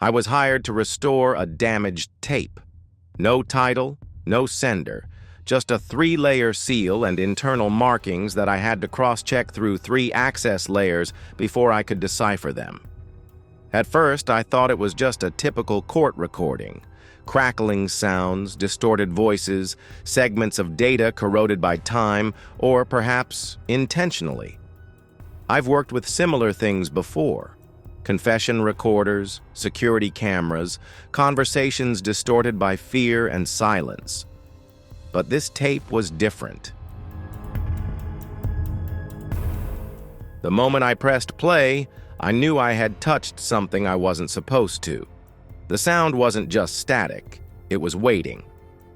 I was hired to restore a damaged tape. No title, no sender, just a 3-layer seal and internal markings that I had to cross-check through 3 access layers before I could decipher them. At first, I thought it was just a typical court recording. Crackling sounds, distorted voices, segments of data corroded by time, or perhaps intentionally. I've worked with similar things before. Confession recorders, security cameras, conversations distorted by fear and silence. But this tape was different. The moment I pressed play, I knew I had touched something I wasn't supposed to. The sound wasn't just static, it was waiting,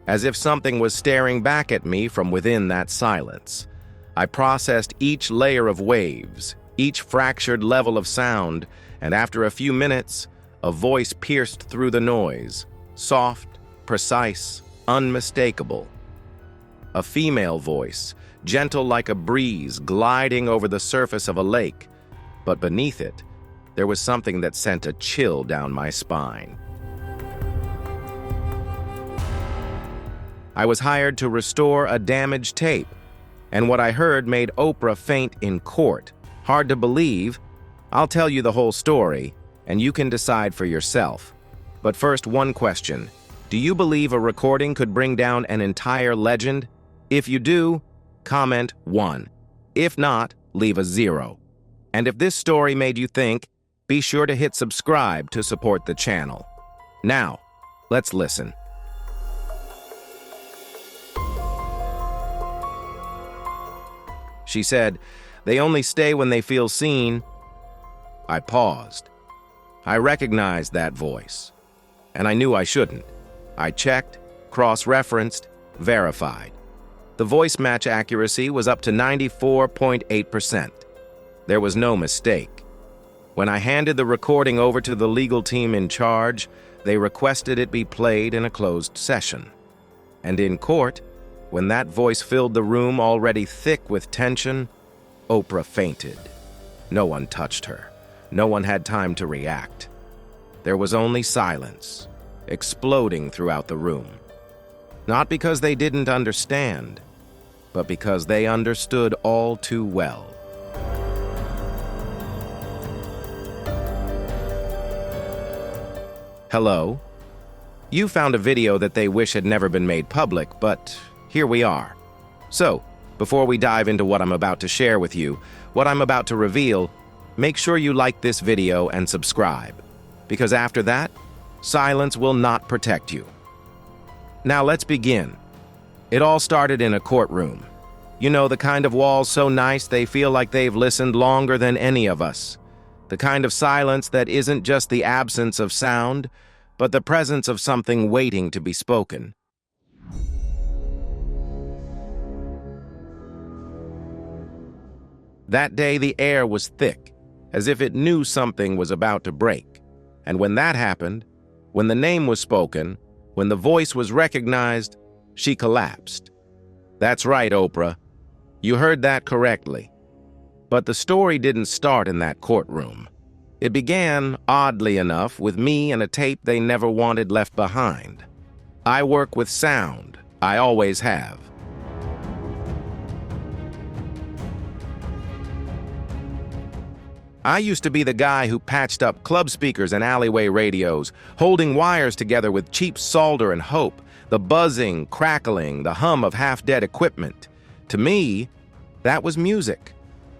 as if something was staring back at me from within that silence. I processed each layer of waves, each fractured level of sound, and after a few minutes, a voice pierced through the noise, soft, precise, unmistakable. A female voice, gentle like a breeze gliding over the surface of a lake, but beneath it, there was something that sent a chill down my spine. I was hired to restore a damaged tape, and what I heard made Oprah faint in court. Hard to believe. I'll tell you the whole story, and you can decide for yourself. But first, one question. Do you believe a recording could bring down an entire legend? If you do, comment 1. If not, leave a 0. And if this story made you think, be sure to hit subscribe to support the channel. Now, let's listen. She said, "They only stay when they feel seen." I paused. I recognized that voice, and I knew I shouldn't. I checked, cross-referenced, verified. The voice match accuracy was up to 94.8%. There was no mistake. When I handed the recording over to the legal team in charge, they requested it be played in a closed session. And in court, when that voice filled the room already thick with tension, Oprah fainted. No one touched her. No one had time to react. There was only silence, exploding throughout the room. Not because they didn't understand, but because they understood all too well. Hello? You found a video that they wish had never been made public, but here we are. So, before we dive into what I'm about to share with you, what I'm about to reveal, make sure you like this video and subscribe, because after that, silence will not protect you. Now let's begin. It all started in a courtroom. You know, the kind of walls so nice they feel like they've listened longer than any of us. The kind of silence that isn't just the absence of sound, but the presence of something waiting to be spoken. That day, the air was thick, as if it knew something was about to break. And when that happened, when the name was spoken, when the voice was recognized, she collapsed. That's right, Oprah. You heard that correctly. But the story didn't start in that courtroom. It began, oddly enough, with me and a tape they never wanted left behind. I work with sound. I always have. I used to be the guy who patched up club speakers and alleyway radios, holding wires together with cheap solder and hope, the buzzing, crackling, the hum of half-dead equipment. To me, that was music.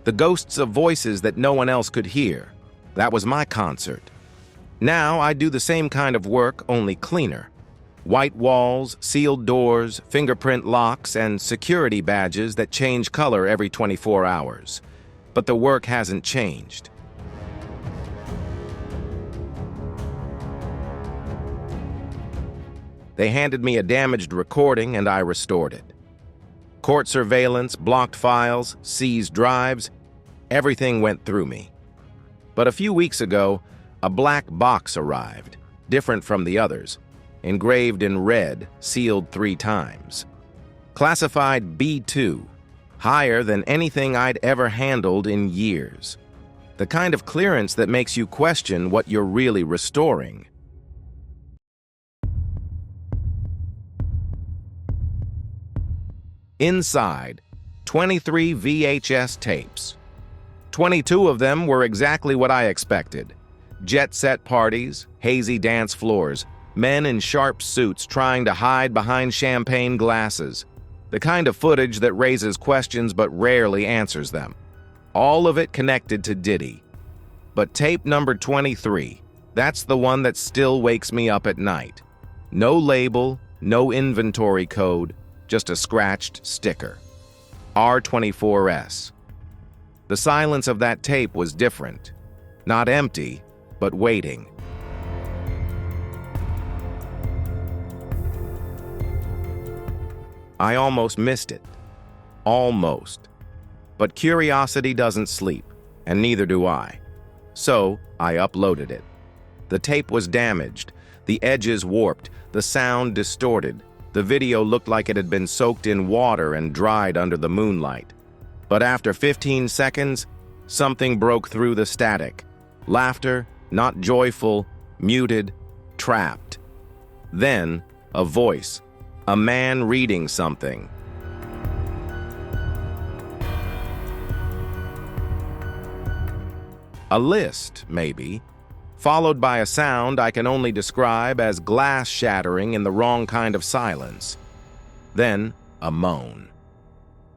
The ghosts of voices that no one else could hear. That was my concert. Now I do the same kind of work, only cleaner. White walls, sealed doors, fingerprint locks, and security badges that change color every 24 hours. But the work hasn't changed. They handed me a damaged recording and I restored it. Court surveillance, blocked files, seized drives, everything went through me. But a few weeks ago, a black box arrived, different from the others, engraved in red, sealed 3 times. Classified B2, higher than anything I'd ever handled in years. The kind of clearance that makes you question what you're really restoring. Inside, 23 VHS tapes. 22 of them were exactly what I expected. Jet-set parties, hazy dance floors, men in sharp suits trying to hide behind champagne glasses. The kind of footage that raises questions but rarely answers them. All of it connected to Diddy. But tape number 23, that's the one that still wakes me up at night. No label, no inventory code, just a scratched sticker. R24S. The silence of that tape was different. Not empty, but waiting. I almost missed it. Almost. But curiosity doesn't sleep, and neither do I. So, I uploaded it. The tape was damaged, the edges warped, the sound distorted. The video looked like it had been soaked in water and dried under the moonlight. But after 15 seconds, something broke through the static. Laughter, not joyful, muted, trapped. Then, a voice, a man reading something. A list, maybe, followed by a sound I can only describe as glass shattering in the wrong kind of silence. Then, a moan.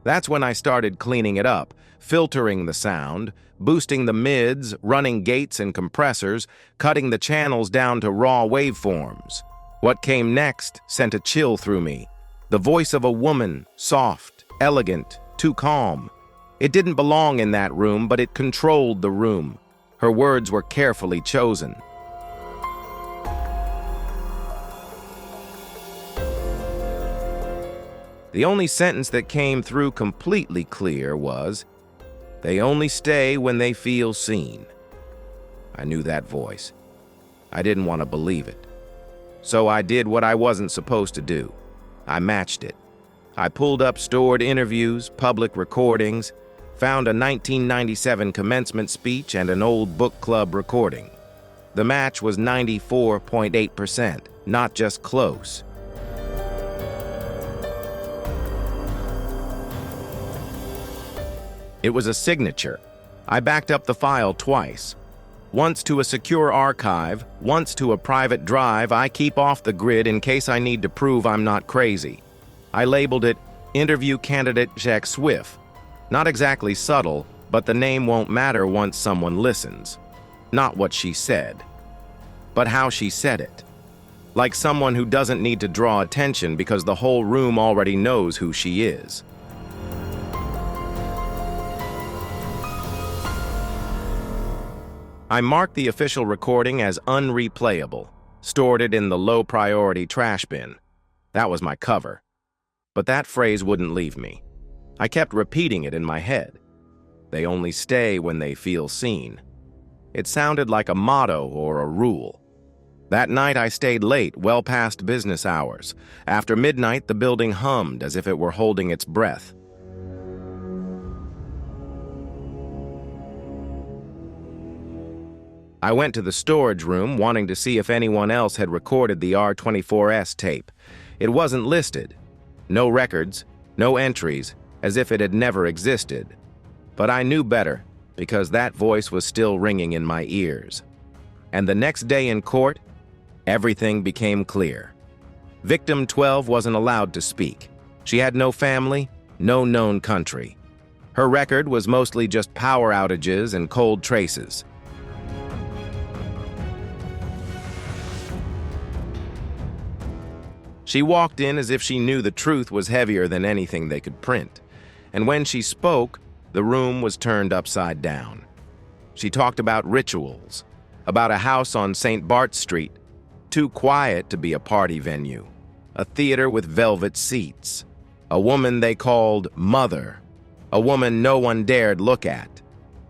That's when I started cleaning it up, filtering the sound, boosting the mids, running gates and compressors, cutting the channels down to raw waveforms. What came next sent a chill through me. The voice of a woman, soft, elegant, too calm. It didn't belong in that room, but it controlled the room. Her words were carefully chosen. The only sentence that came through completely clear was, "They only stay when they feel seen." I knew that voice. I didn't want to believe it. So I did what I wasn't supposed to do. I matched it. I pulled up stored interviews, public recordings, found a 1997 commencement speech and an old book club recording. The match was 94.8%, not just close. It was a signature. I backed up the file twice. Once to a secure archive, once to a private drive I keep off the grid in case I need to prove I'm not crazy. I labeled it Interview Candidate Jack Swift. Not exactly subtle, but the name won't matter once someone listens. Not what she said, but how she said it. Like someone who doesn't need to draw attention because the whole room already knows who she is. I marked the official recording as unreplayable, stored it in the low-priority trash bin. That was my cover. But that phrase wouldn't leave me. I kept repeating it in my head. They only stay when they feel seen. It sounded like a motto or a rule. That night I stayed late, well past business hours. After midnight, the building hummed as if it were holding its breath. I went to the storage room, wanting to see if anyone else had recorded the R24S tape. It wasn't listed. No records, no entries, as if it had never existed. But I knew better, because that voice was still ringing in my ears. And the next day in court, everything became clear. Victim 12 wasn't allowed to speak. She had no family, no known country. Her record was mostly just power outages and cold traces. She walked in as if she knew the truth was heavier than anything they could print. And when she spoke, the room was turned upside down. She talked about rituals, about a house on St. Bart's Street, too quiet to be a party venue, a theater with velvet seats, a woman they called Mother, a woman no one dared look at.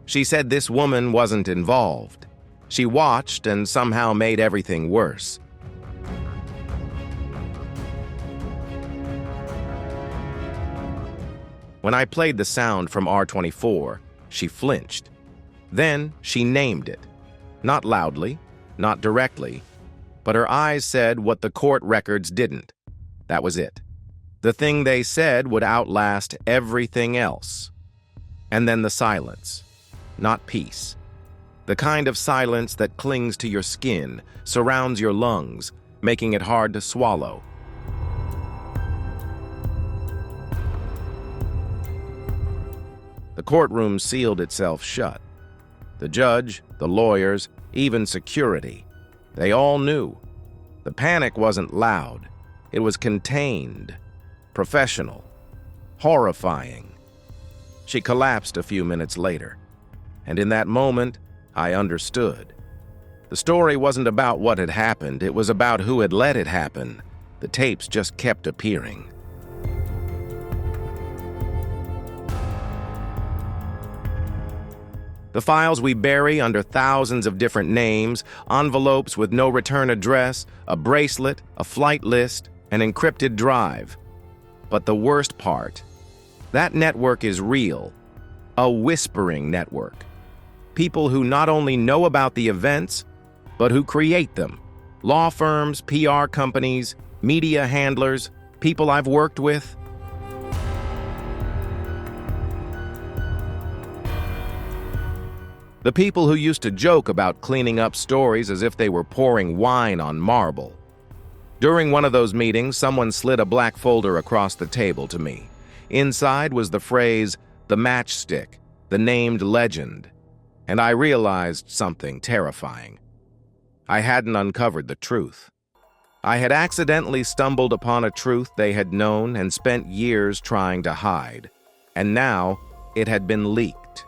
She said this woman wasn't involved. She watched and somehow made everything worse. When I played the sound from R24, she flinched. Then she named it. Not loudly, not directly, but her eyes said what the court records didn't. That was it. The thing they said would outlast everything else. And then the silence, not peace. The kind of silence that clings to your skin, surrounds your lungs, making it hard to swallow. The courtroom sealed itself shut. The judge, the lawyers, even security, they all knew. The panic wasn't loud. It was contained, professional, horrifying. She collapsed a few minutes later, and in that moment, I understood. The story wasn't about what had happened, it was about who had let it happen. The tapes just kept appearing. The files we bury under thousands of different names, envelopes with no return address, a bracelet, a flight list, an encrypted drive. But the worst part, that network is real, a whispering network. People who not only know about the events, but who create them. Law firms, PR companies, media handlers, people I've worked with. The people who used to joke about cleaning up stories as if they were pouring wine on marble. During one of those meetings, someone slid a black folder across the table to me. Inside was the phrase, "the matchstick," the named legend. And I realized something terrifying. I hadn't uncovered the truth. I had accidentally stumbled upon a truth they had known and spent years trying to hide. And now it had been leaked.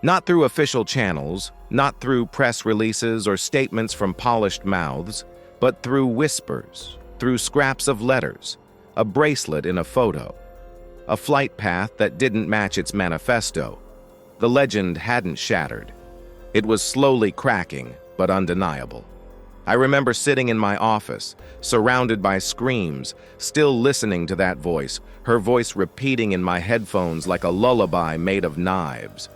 Not through official channels, not through press releases or statements from polished mouths, but through whispers, through scraps of letters, a bracelet in a photo, a flight path that didn't match its manifesto. The legend hadn't shattered. It was slowly cracking, but undeniable. I remember sitting in my office, surrounded by screams, still listening to that voice, her voice repeating in my headphones like a lullaby made of knives.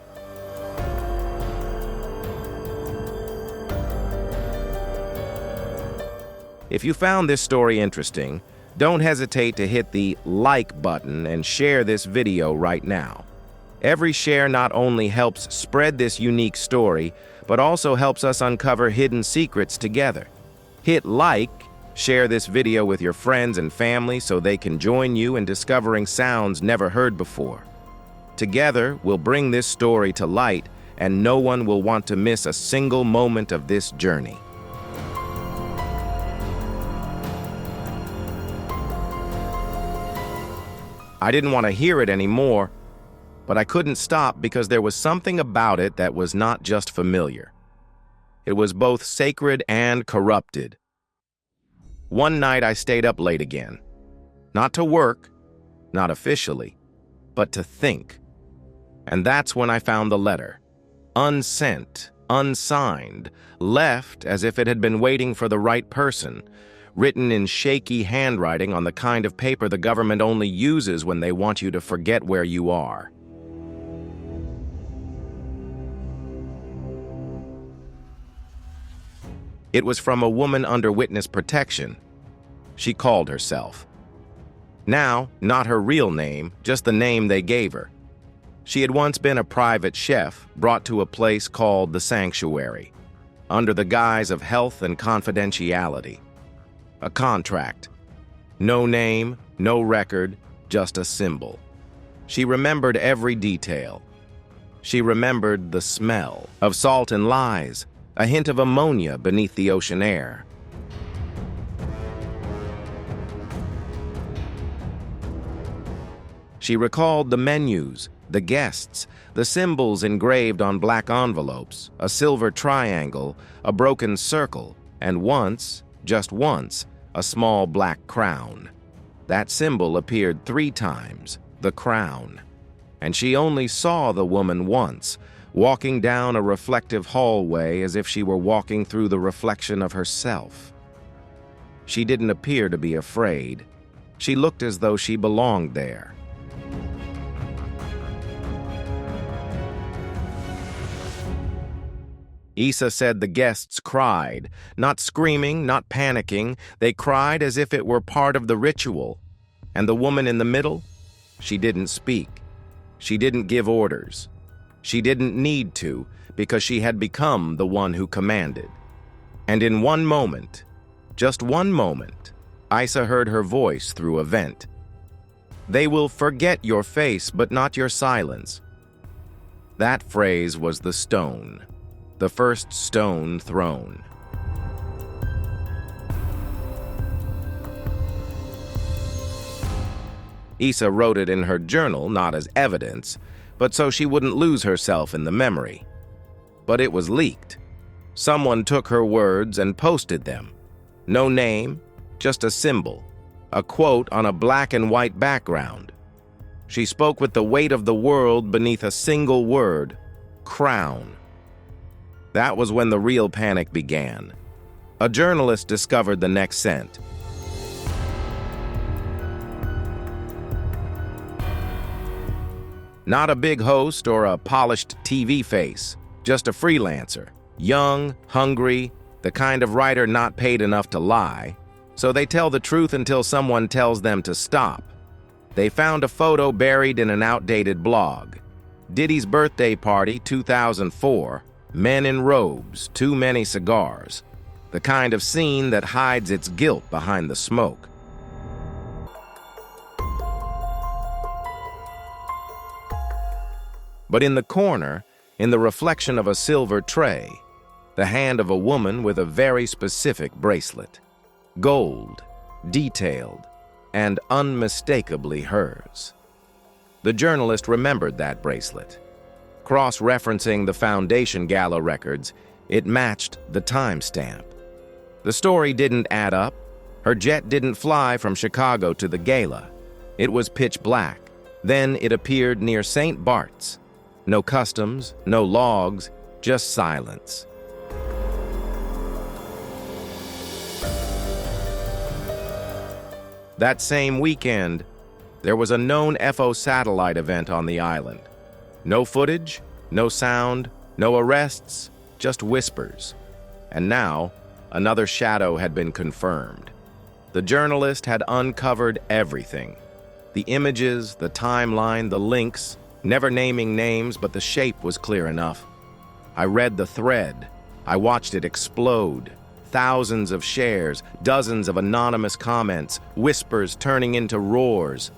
If you found this story interesting, don't hesitate to hit the like button and share this video right now. Every share not only helps spread this unique story, but also helps us uncover hidden secrets together. Hit like, share this video with your friends and family so they can join you in discovering sounds never heard before. Together, we'll bring this story to light, and no one will want to miss a single moment of this journey. I didn't want to hear it anymore, but I couldn't stop because there was something about it that was not just familiar. It was both sacred and corrupted. One night I stayed up late again. Not to work, not officially, but to think. And that's when I found the letter. Unsent, unsigned, left as if it had been waiting for the right person, written in shaky handwriting on the kind of paper the government only uses when they want you to forget where you are. It was from a woman under witness protection. She called herself. Now, not her real name, just the name they gave her. She had once been a private chef brought to a place called the Sanctuary, under the guise of health and confidentiality. A contract. No name, no record, just a symbol. She remembered every detail. She remembered the smell of salt and lies, a hint of ammonia beneath the ocean air. She recalled the menus, the guests, the symbols engraved on black envelopes, a silver triangle, a broken circle, and once, just once, a small black crown. That symbol appeared 3 times, the crown. And she only saw the woman once, walking down a reflective hallway as if she were walking through the reflection of herself. She didn't appear to be afraid. She looked as though she belonged there. Isa said the guests cried, not screaming, not panicking. They cried as if it were part of the ritual. And the woman in the middle? She didn't speak. She didn't give orders. She didn't need to, because she had become the one who commanded. And in one moment, just one moment, Isa heard her voice through a vent. "They will forget your face, but not your silence." That phrase was the stone, the first stone thrown. Isa wrote it in her journal, not as evidence, but so she wouldn't lose herself in the memory. But it was leaked. Someone took her words and posted them. No name, just a symbol, a quote on a black and white background. She spoke with the weight of the world beneath a single word: crown. That was when the real panic began. A journalist discovered the next scent. Not a big host or a polished TV face, just a freelancer, young, hungry, the kind of writer not paid enough to lie, so they tell the truth until someone tells them to stop. They found a photo buried in an outdated blog. Diddy's birthday party, 2004, men in robes, too many cigars, the kind of scene that hides its guilt behind the smoke. But in the corner, in the reflection of a silver tray, the hand of a woman with a very specific bracelet. Gold, detailed, and unmistakably hers. The journalist remembered that bracelet. Cross-referencing the Foundation Gala records, it matched the timestamp. The story didn't add up. Her jet didn't fly from Chicago to the gala. It was pitch black. Then it appeared near St. Bart's. No customs, no logs, just silence. That same weekend, there was a known FO satellite event on the island. No footage, no sound, no arrests, just whispers. And now, another shadow had been confirmed. The journalist had uncovered everything. The images, the timeline, the links, never naming names, but the shape was clear enough. I read the thread. I watched it explode. Thousands of shares, dozens of anonymous comments, whispers turning into roars.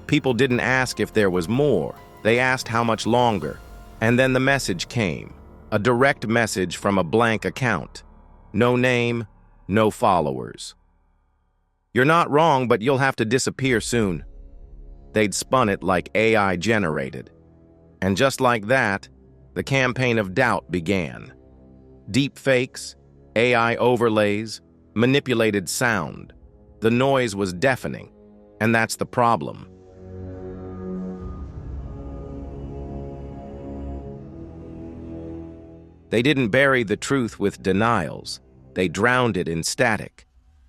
People didn't ask if there was more. They asked how much longer. And then the message came. A direct message from a blank account. No name, no followers. "You're not wrong, but you'll have to disappear soon." They'd spun it like AI generated. And just like that, the campaign of doubt began. Deep fakes, AI overlays, manipulated sound. The noise was deafening, and that's the problem. They didn't bury the truth with denials. They drowned it in static.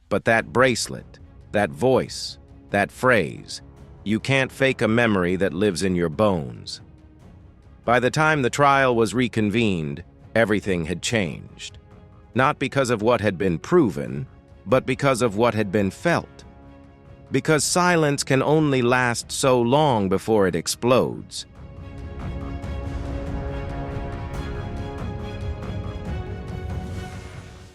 But that bracelet, that voice, that phrase, you can't fake a memory that lives in your bones. By the time the trial was reconvened, everything had changed. Not because of what had been proven, but because of what had been felt. Because silence can only last so long before it explodes.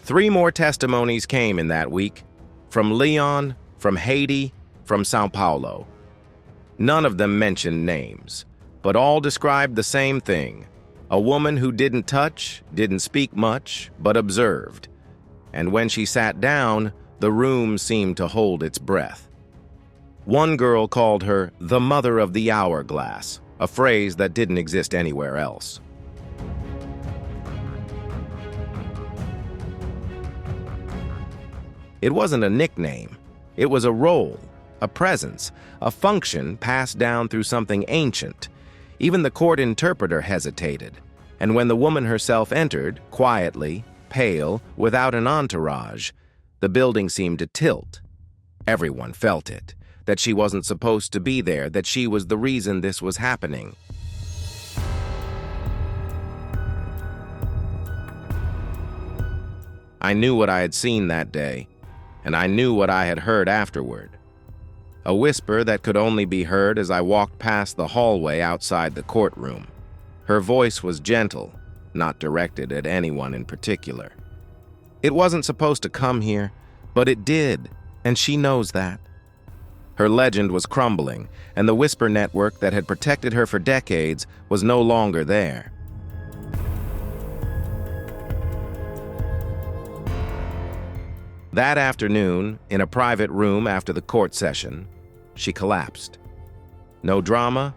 Three more testimonies came in that week. From Leon, from Haiti, from Sao Paulo. None of them mentioned names, but all described the same thing. A woman who didn't touch, didn't speak much, but observed. And when she sat down, the room seemed to hold its breath. One girl called her the mother of the hourglass, a phrase that didn't exist anywhere else. It wasn't a nickname. It was a role, a presence, a function passed down through something ancient. Even the court interpreter hesitated. And when the woman herself entered, quietly, pale, without an entourage, the building seemed to tilt. Everyone felt it. that she wasn't supposed to be there, that she was the reason this was happening. I knew what I had seen that day, and I knew what I had heard afterward. A whisper that could only be heard as I walked past the hallway outside the courtroom. Her voice was gentle, not directed at anyone in particular. It wasn't supposed to come here, but it did, and she knows that. Her legend was crumbling, and the whisper network that had protected her for decades was no longer there. That afternoon, in a private room after the court session, she collapsed. No drama,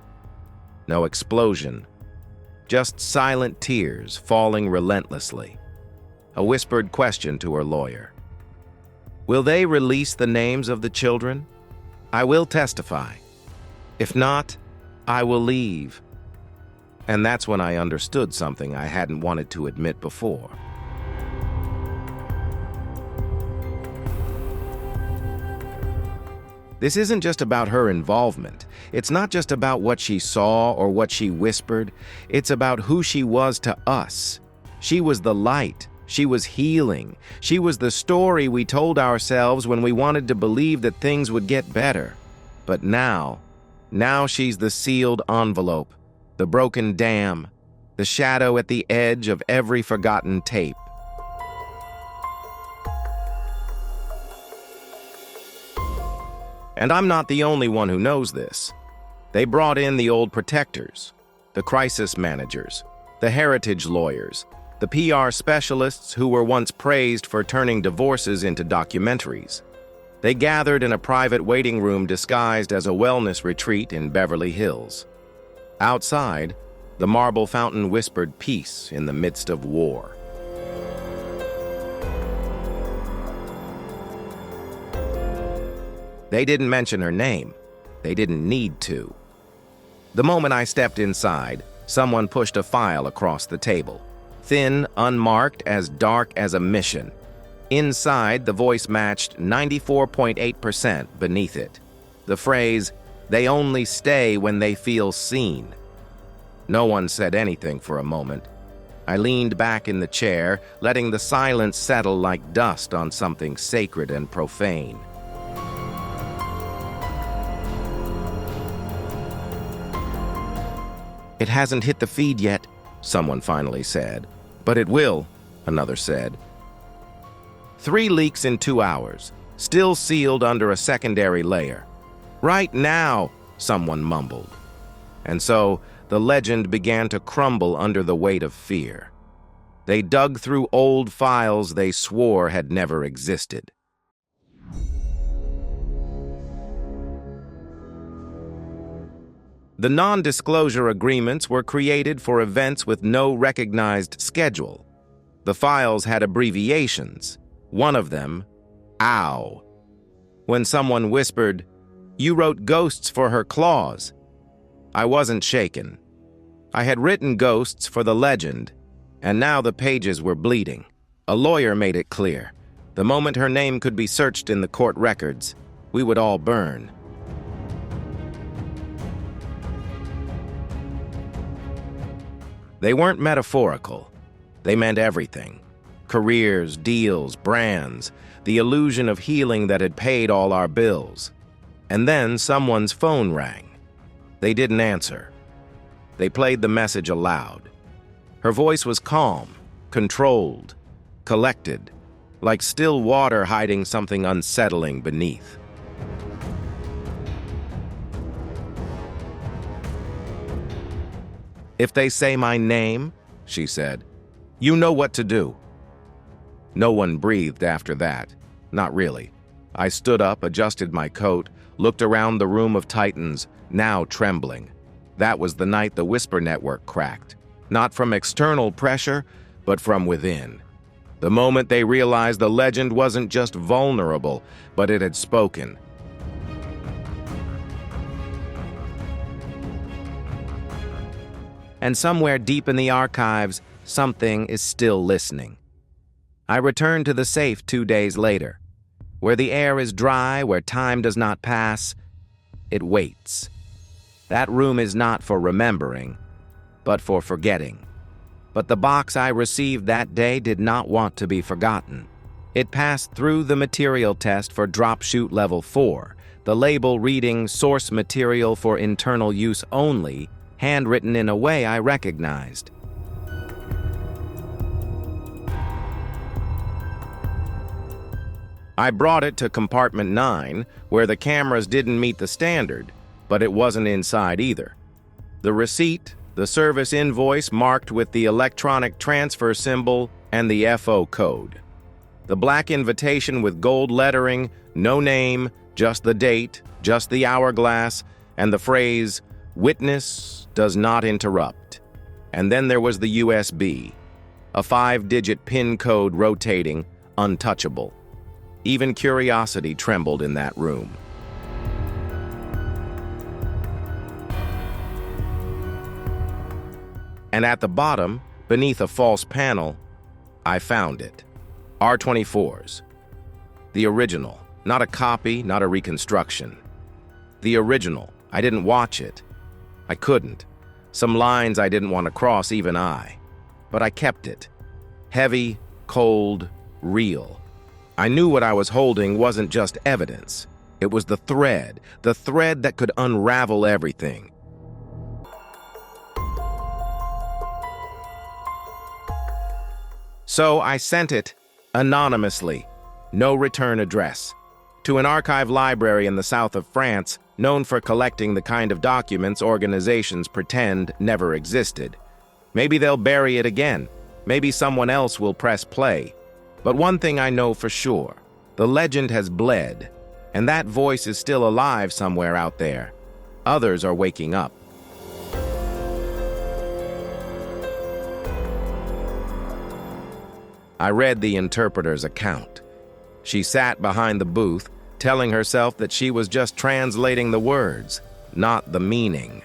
no explosion, just silent tears falling relentlessly. A whispered question to her lawyer. Will they release the names of the children? I will testify. If not, I will leave. And that's when I understood something I hadn't wanted to admit before. This isn't just about her involvement. It's not just about what she saw or what she whispered. It's about who she was to us. She was the light. She was healing. She was the story we told ourselves when we wanted to believe that things would get better. But now she's the sealed envelope, the broken dam, the shadow at the edge of every forgotten tape. And I'm not the only one who knows this. They brought in the old protectors, the crisis managers, the heritage lawyers, the PR specialists who were once praised for turning divorces into documentaries. They gathered in a private waiting room disguised as a wellness retreat in Beverly Hills. Outside, the marble fountain whispered peace in the midst of war. They didn't mention her name. They didn't need to. The moment I stepped inside, someone pushed a file across the table. Thin, unmarked, as dark as a mission. Inside, the voice matched 94.8% beneath it. The phrase, "They only stay when they feel seen." No one said anything for a moment. I leaned back in the chair, letting the silence settle like dust on something sacred and profane. "It hasn't hit the feed yet," someone finally said. "But it will," another said. 3 leaks in 2 hours, still sealed under a secondary layer. "Right now," someone mumbled. And so the legend began to crumble under the weight of fear. They dug through old files they swore had never existed. The non-disclosure agreements were created for events with no recognized schedule. The files had abbreviations. One of them, OW. When someone whispered, "You wrote ghosts for her claws," I wasn't shaken. I had written ghosts for the legend, and now the pages were bleeding. A lawyer made it clear. The moment her name could be searched in the court records, we would all burn. They weren't metaphorical. They meant everything. Careers, deals, brands, the illusion of healing that had paid all our bills. And then someone's phone rang. They didn't answer. They played the message aloud. Her voice was calm, controlled, collected, like still water hiding something unsettling beneath. "If they say my name," she said, "you know what to do." No one breathed after that. Not really. I stood up, adjusted my coat, looked around the room of titans, now trembling. That was the night the whisper network cracked. Not from external pressure, but from within. The moment they realized the legend wasn't just vulnerable, but it had spoken. And somewhere deep in the archives, something is still listening. I returned to the safe 2 days later. Where the air is dry, where time does not pass, it waits. That room is not for remembering, but for forgetting. But the box I received that day did not want to be forgotten. It passed through the material test for drop chute level 4, the label reading source material for internal use only, handwritten in a way I recognized. I brought it to compartment 9, where the cameras didn't meet the standard, but it wasn't inside either. The receipt, the service invoice marked with the electronic transfer symbol and the FO code. The black invitation with gold lettering, no name, just the date, just the hourglass, and the phrase, "Witness does not interrupt." And then there was the USB, a 5-digit PIN code rotating, untouchable. Even curiosity trembled in that room. And at the bottom, beneath a false panel, I found it. R24s. The original, not a copy, not a reconstruction. The original. I didn't watch it. I couldn't. Some lines I didn't want to cross, even I. But I kept it. Heavy, cold, real. I knew what I was holding wasn't just evidence. It was the thread that could unravel everything. So I sent it, anonymously, no return address, to an archive library in the south of France known for collecting the kind of documents organizations pretend never existed. Maybe they'll bury it again. Maybe someone else will press play. But one thing I know for sure, the legend has bled, and that voice is still alive somewhere out there. Others are waking up. I read the interpreter's account. She sat behind the booth, telling herself that she was just translating the words, not the meaning.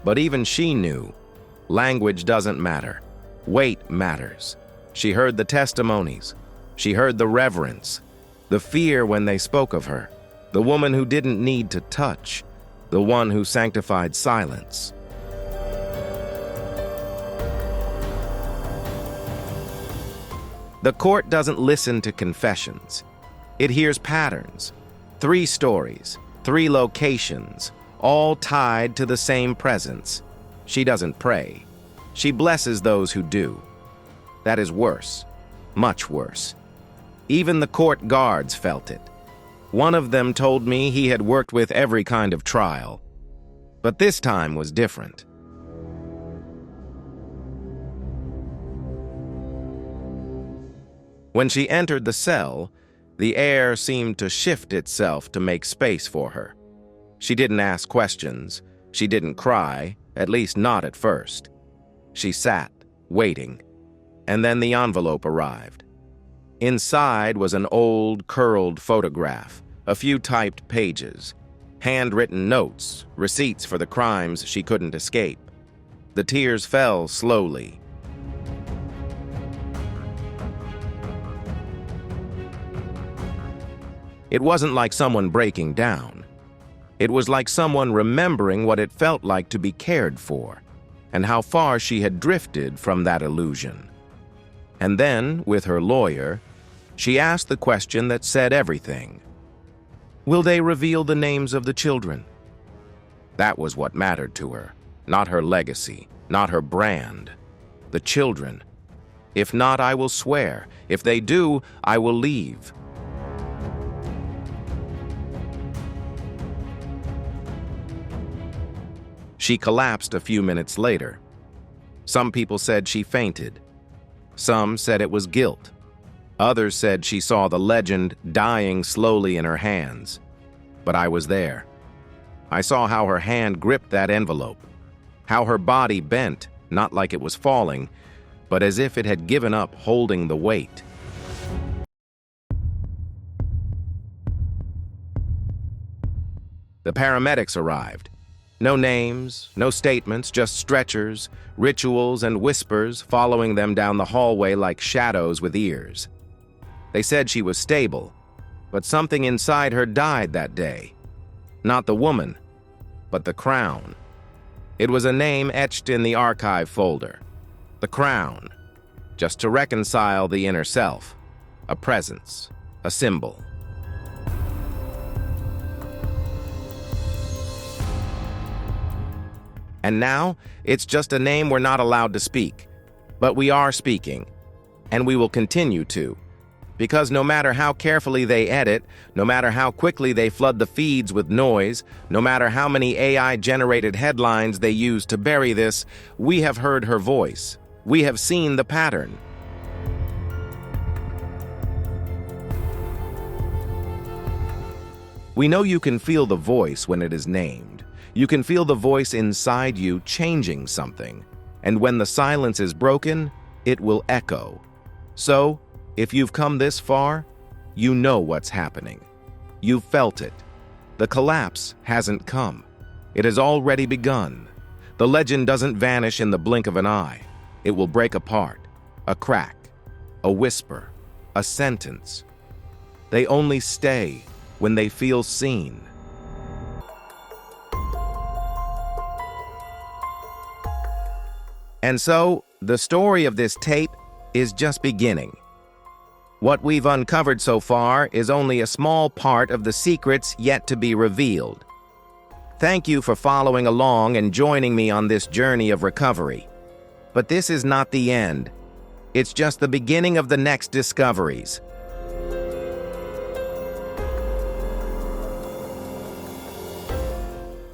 But even she knew, language doesn't matter. Weight matters. She heard the testimonies. She heard the reverence, the fear when they spoke of her, the woman who didn't need to touch, the one who sanctified silence. The court doesn't listen to confessions. It hears patterns. 3 stories, 3 locations, all tied to the same presence. She doesn't pray. She blesses those who do. That is worse, much worse. Even the court guards felt it. One of them told me he had worked with every kind of trial. But this time was different. When she entered the cell, the air seemed to shift itself to make space for her. She didn't ask questions. She didn't cry, at least not at first. She sat, waiting, and then the envelope arrived. Inside was an old, curled photograph, a few typed pages, handwritten notes, receipts for the crimes she couldn't escape. The tears fell slowly. It wasn't like someone breaking down. It was like someone remembering what it felt like to be cared for, and how far she had drifted from that illusion. And then, with her lawyer, she asked the question that said everything. Will they reveal the names of the children? That was what mattered to her, not her legacy, not her brand. The children. If not, I will swear. If they do, I will leave. She collapsed a few minutes later. Some people said she fainted. Some said it was guilt. Others said she saw the legend dying slowly in her hands. But I was there. I saw how her hand gripped that envelope, how her body bent, not like it was falling, but as if it had given up holding the weight. The paramedics arrived. No names, no statements, just stretchers, rituals, and whispers following them down the hallway like shadows with ears. They said she was stable, but something inside her died that day. Not the woman, but the crown. It was a name etched in the archive folder. The crown, just to reconcile the inner self, a presence, a symbol. And now, it's just a name we're not allowed to speak. But we are speaking, and we will continue to. Because no matter how carefully they edit, no matter how quickly they flood the feeds with noise, no matter how many AI-generated headlines they use to bury this, we have heard her voice. We have seen the pattern. We know you can feel the voice when it is named. You can feel the voice inside you changing something. And when the silence is broken, it will echo. So, if you've come this far, you know what's happening. You've felt it. The collapse hasn't come. It has already begun. The legend doesn't vanish in the blink of an eye. It will break apart. A crack, a whisper, a sentence. They only stay when they feel seen. And so, the story of this tape is just beginning. What we've uncovered so far is only a small part of the secrets yet to be revealed. Thank you for following along and joining me on this journey of recovery. But this is not the end. It's just the beginning of the next discoveries.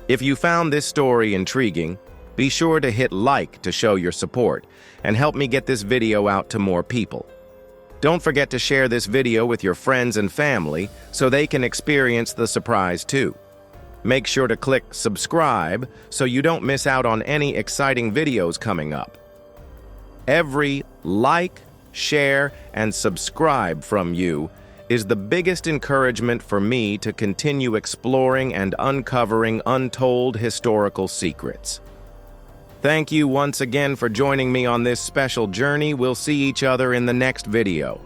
If you found this story intriguing, be sure to hit like to show your support and help me get this video out to more people. Don't forget to share this video with your friends and family so they can experience the surprise too. Make sure to click subscribe so you don't miss out on any exciting videos coming up. Every like, share, and subscribe from you is the biggest encouragement for me to continue exploring and uncovering untold historical secrets. Thank you once again for joining me on this special journey. We'll see each other in the next video.